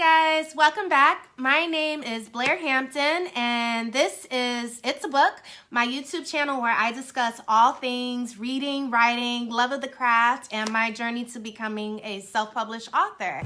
guys, welcome back. My name is Blair Hampton and this is It's a Book, my YouTube channel where I discuss all things reading, writing, love of the craft, and my journey to becoming a self-published author.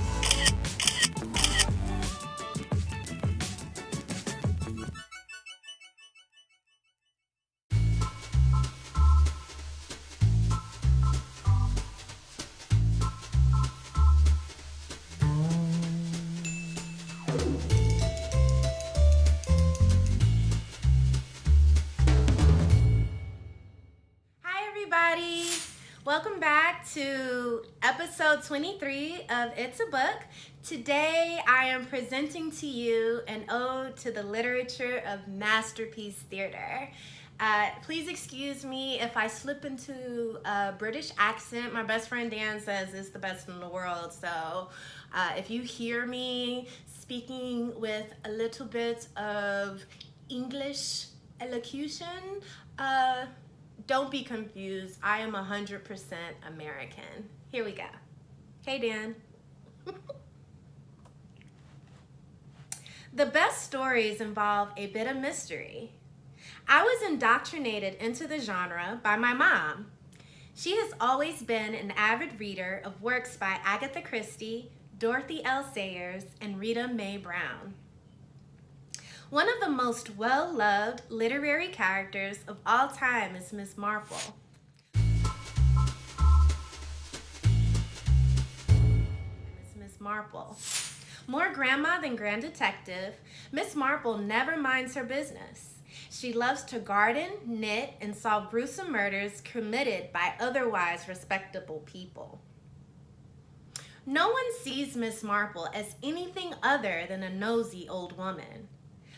Everybody, welcome back to episode 23 of It's a Book. Today I am presenting to you an ode to the literature of masterpiece theater. Please excuse me if I slip into a British accent. My best friend Dan says it's the best in the world, so if you hear me speaking with a little bit of English elocution, don't be confused. I am 100% American. Here we go. Hey, Dan. The best stories involve a bit of mystery. I was indoctrinated into the genre by my mom. She has always been an avid reader of works by Agatha Christie, Dorothy L. Sayers, and Rita Mae Brown. One of the most well-loved literary characters of all time is Miss Marple. Miss Marple. More grandma than grand detective, Miss Marple never minds her business. She loves to garden, knit, and solve gruesome murders committed by otherwise respectable people. No one sees Miss Marple as anything other than a nosy old woman.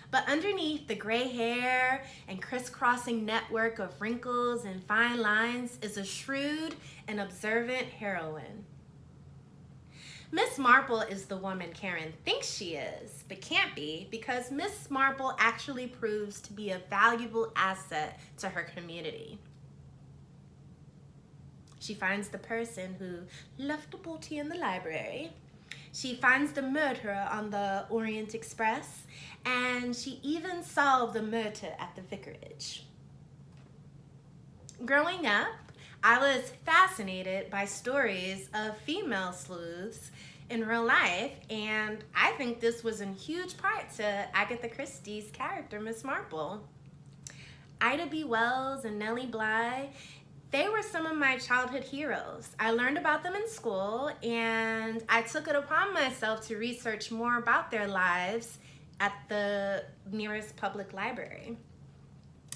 But underneath the gray hair and crisscrossing network of wrinkles and fine lines is a shrewd and observant heroine. Miss Marple is the woman Karen thinks she is, but can't be, because Miss Marple actually proves to be a valuable asset to her community. She finds the person who left the booty in the library. She finds the murderer on the Orient Express, and she even solved the murder at the vicarage. Growing up, I was fascinated by stories of female sleuths in real life, and I think this was a huge part to Agatha Christie's character, Miss Marple. Ida B. Wells and Nellie Bly, they were some of my childhood heroes. I learned about them in school, and I took it upon myself to research more about their lives at the nearest public library.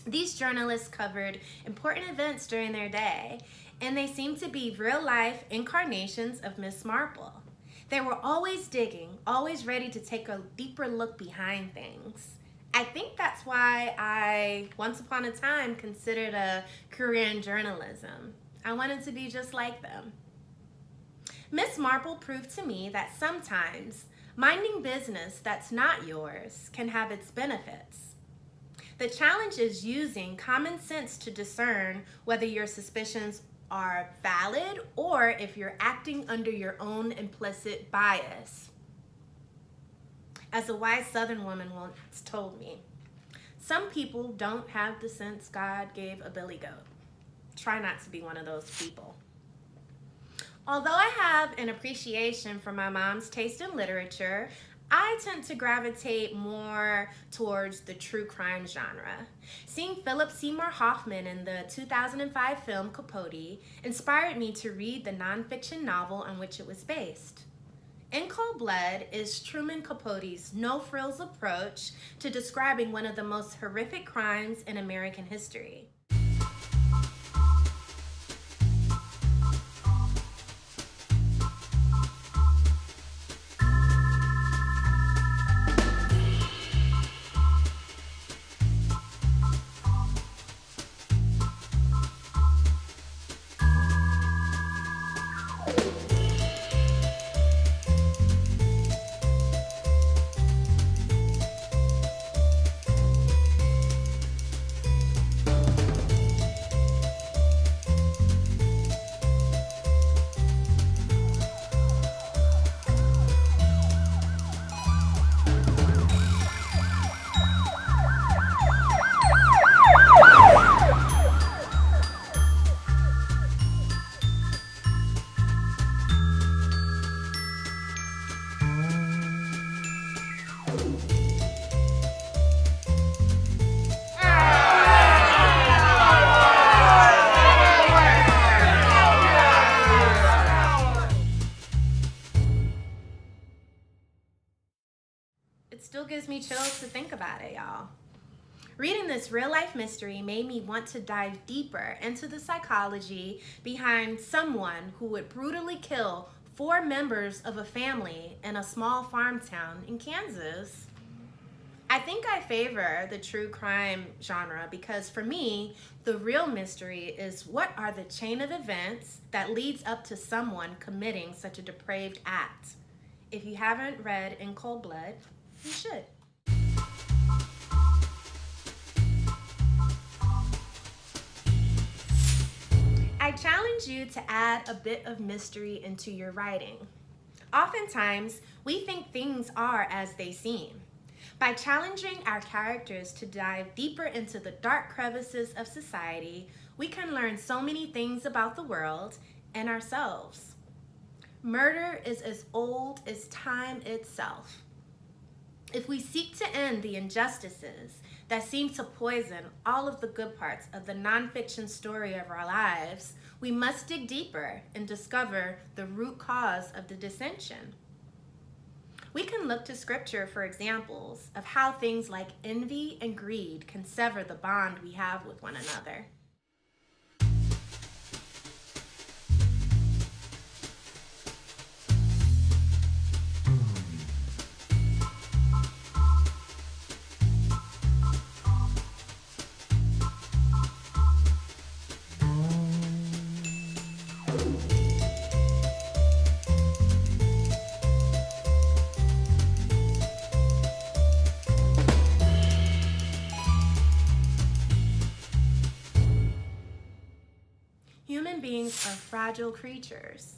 These journalists covered important events during their day, and they seemed to be real-life incarnations of Miss Marple. They were always digging, always ready to take a deeper look behind things. I think that's why I, once upon a time, considered a career in journalism. I wanted to be just like them. Miss Marple proved to me that sometimes minding business that's not yours can have its benefits. The challenge is using common sense to discern whether your suspicions are valid or if you're acting under your own implicit bias. As a wise Southern woman once told me, some people don't have the sense God gave a billy goat. Try not to be one of those people. Although I have an appreciation for my mom's taste in literature, I tend to gravitate more towards the true crime genre. Seeing Philip Seymour Hoffman in the 2005 film Capote inspired me to read the nonfiction novel on which it was based. In Cold Blood is Truman Capote's no-frills approach to describing one of the most horrific crimes in American history. It still gives me chills to think about it, y'all. Reading this real life mystery made me want to dive deeper into the psychology behind someone who would brutally kill 4 members of a family in a small farm town in Kansas. I think I favor the true crime genre because for me, the real mystery is what are the chain of events that leads up to someone committing such a depraved act. If you haven't read In Cold Blood, you should. I challenge you to add a bit of mystery into your writing. Oftentimes, we think things are as they seem. By challenging our characters to dive deeper into the dark crevices of society, we can learn so many things about the world and ourselves. Murder is as old as time itself. If we seek to end the injustices that seem to poison all of the good parts of the nonfiction story of our lives, we must dig deeper and discover the root cause of the dissension. We can look to scripture for examples of how things like envy and greed can sever the bond we have with one another. Human beings are fragile creatures.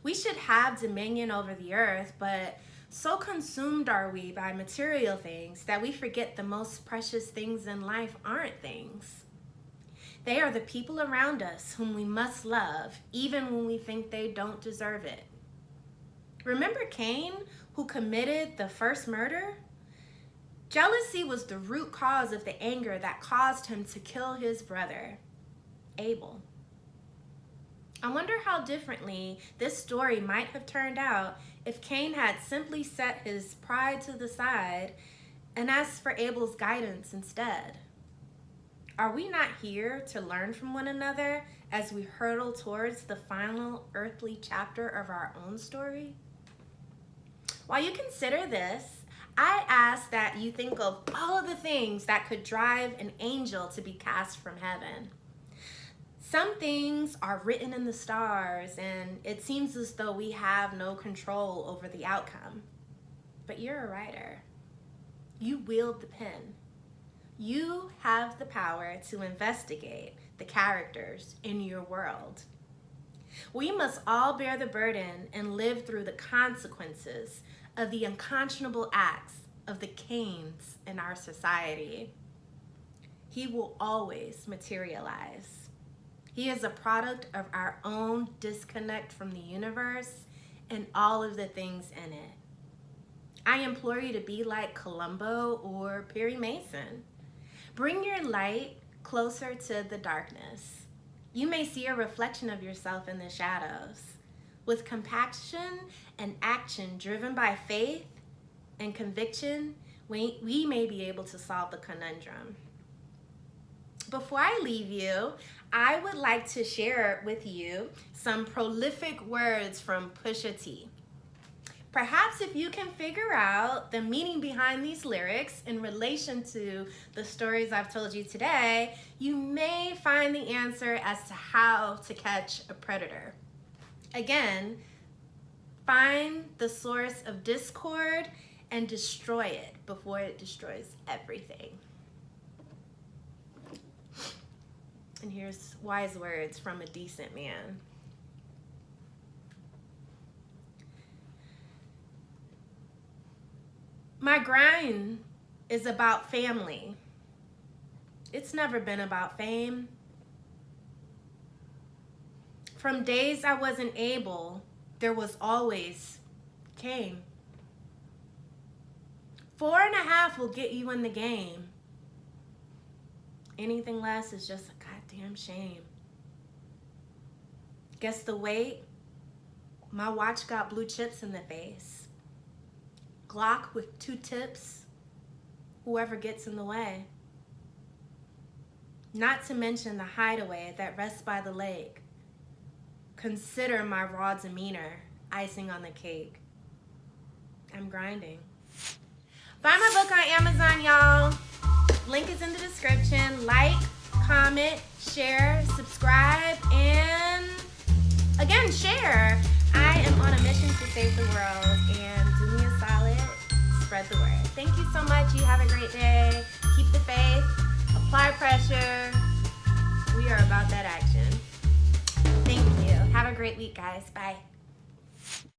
We should have dominion over the earth, but so consumed are we by material things that we forget the most precious things in life aren't things. They are the people around us whom we must love, even when we think they don't deserve it. Remember Cain, who committed the first murder? Jealousy was the root cause of the anger that caused him to kill his brother, Abel. I wonder how differently this story might have turned out if Cain had simply set his pride to the side and asked for Abel's guidance instead. Are we not here to learn from one another as we hurtle towards the final earthly chapter of our own story? While you consider this, I ask that you think of all of the things that could drive an angel to be cast from heaven. Some things are written in the stars, and it seems as though we have no control over the outcome. But you're a writer. You wield the pen. You have the power to investigate the characters in your world. We must all bear the burden and live through the consequences of the unconscionable acts of the Cains in our society. He will always materialize. He is a product of our own disconnect from the universe and all of the things in it. I implore you to be like Columbo or Perry Mason. Bring your light closer to the darkness. You may see a reflection of yourself in the shadows. With compassion and action driven by faith and conviction, we may be able to solve the conundrum. Before I leave you, I would like to share with you some prolific words from Pusha T. Perhaps if you can figure out the meaning behind these lyrics in relation to the stories I've told you today, you may find the answer as to how to catch a predator. Again, find the source of discord and destroy it before it destroys everything. And here's wise words from a decent man. My grind is about family. It's never been about fame. From days I wasn't able, there was always came. 4.5 will get you in the game. Anything less is just a goddamn shame. Guess the weight? My watch got blue chips in the face. Glock with 2 tips, whoever gets in the way. Not to mention the hideaway that rests by the lake. Consider my raw demeanor icing on the cake. I'm grinding. Buy my book on Amazon, y'all. Link is in the description. Like, comment, share, subscribe, and again, share. I am on a mission to save the world, and do me a solid, spread the word. Thank you so much. You have a great day. Keep the faith. Apply pressure. We are about that action. Thank you. Have a great week, guys. Bye.